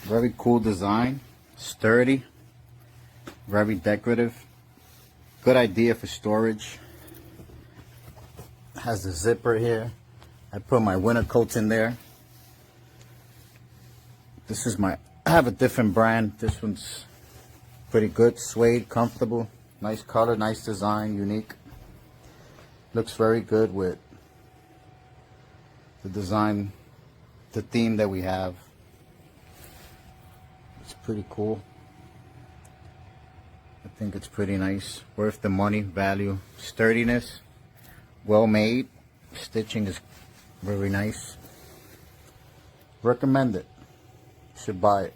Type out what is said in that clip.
Very cool design, sturdy, very decorative. Good idea for storage. Has the zipper here. I put my winter coats in there. This is I have a different brand. This one's pretty good, suede, comfortable, nice color, nice design, unique. Looks very good with the design, the theme that we have. It's pretty cool. I think it's pretty nice, worth the money, value, sturdiness, well made, stitching is very nice. Recommend it. Should buy it.